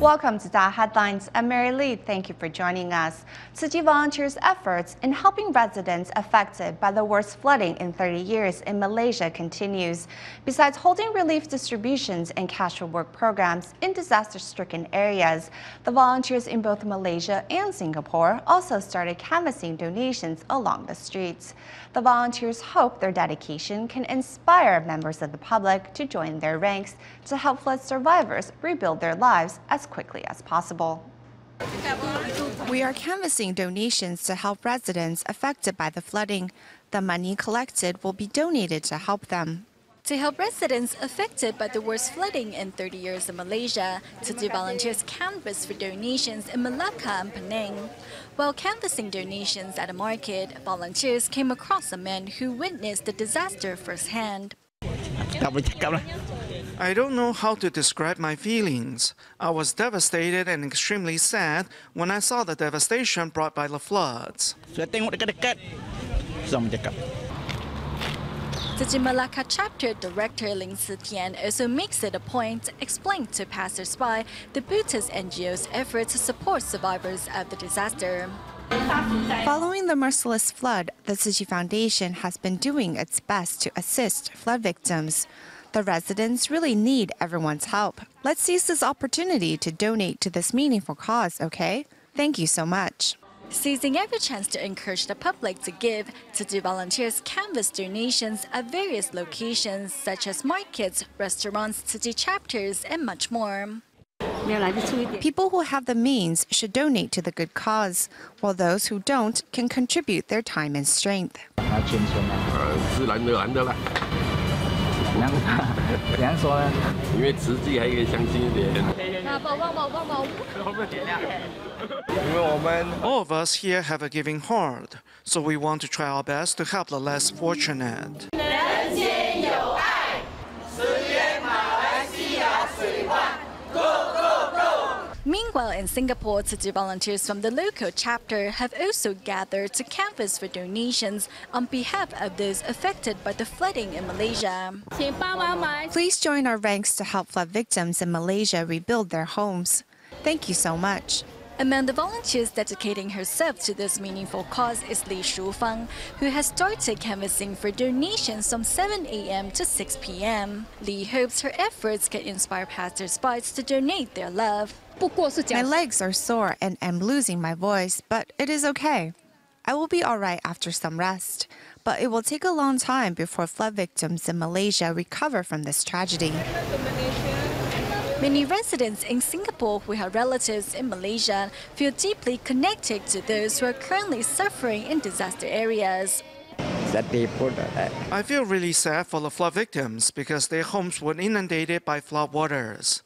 Welcome to DA Headlines. I'm Mary Lee. Thank you for joining us. Tzu Chi volunteers' efforts in helping residents affected by the worst flooding in 30 years in Malaysia continues. Besides holding relief distributions and cash reward programs in disaster-stricken areas, the volunteers in both Malaysia and Singapore also started canvassing donations along the streets. The volunteers hope their dedication can inspire members of the public to join their ranks to help flood survivors rebuild their lives as quickly as possible. We are canvassing donations to help residents affected by the flooding. The money collected will be donated to help them. To help residents affected by the worst flooding in 30 years in Malaysia, Tzu Chi volunteers canvassed for donations in Malacca and Penang. While canvassing donations at a market, volunteers came across a man who witnessed the disaster firsthand. I don't know how to describe my feelings. I was devastated and extremely sad when I saw the devastation brought by the floods. Tzu Chi Malacca chapter director Ling Tian also makes it a point to explain to passers-by the Buddhist NGO's efforts to support survivors of the disaster. Following the merciless flood, the Tzu Chi Foundation has been doing its best to assist flood victims. The residents really need everyone's help. Let's seize this opportunity to donate to this meaningful cause, okay? Thank you so much. Seizing every chance to encourage the public to give, Tzu Chi volunteers canvass donations at various locations such as markets, restaurants, Tzu Chi chapters, and much more. People who have the means should donate to the good cause, while those who don't can contribute their time and strength. All of us here have a giving heart, so we want to try our best to help the less fortunate. Meanwhile, in Singapore, Tzu Chi volunteers from the local chapter have also gathered to canvass for donations on behalf of those affected by the flooding in Malaysia. Please join our ranks to help flood victims in Malaysia rebuild their homes. Thank you so much. Among the volunteers dedicating herself to this meaningful cause is Li Shufang, who has started canvassing for donations from 7 a.m. to 6 p.m. Li hopes her efforts can inspire passers-by to donate their love. My legs are sore and I'm losing my voice, but it is okay. I will be all right after some rest, but it will take a long time before flood victims in Malaysia recover from this tragedy. Many residents in Singapore who have relatives in Malaysia feel deeply connected to those who are currently suffering in disaster areas. I feel really sad for the flood victims because their homes were inundated by flood waters.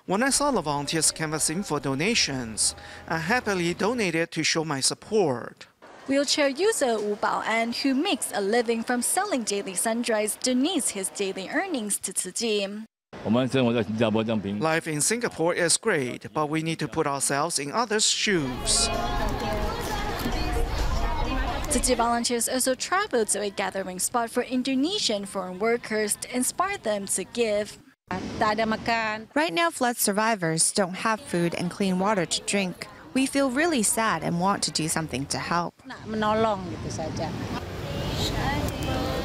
When I saw the volunteers canvassing for donations, I happily donated to show my support. Wheelchair user Wu Baoan, who makes a living from selling daily sundries, donates his daily earnings to Tzu Chi. Life in Singapore is great, but we need to put ourselves in others' shoes. Tzu Chi volunteers also travel to a gathering spot for Indonesian foreign workers to inspire them to give. Right now, flood survivors don't have food and clean water to drink. We feel really sad and want to do something to help.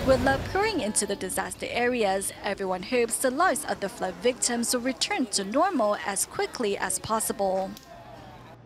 With love pouring into the disaster areas, everyone hopes the lives of the flood victims will return to normal as quickly as possible.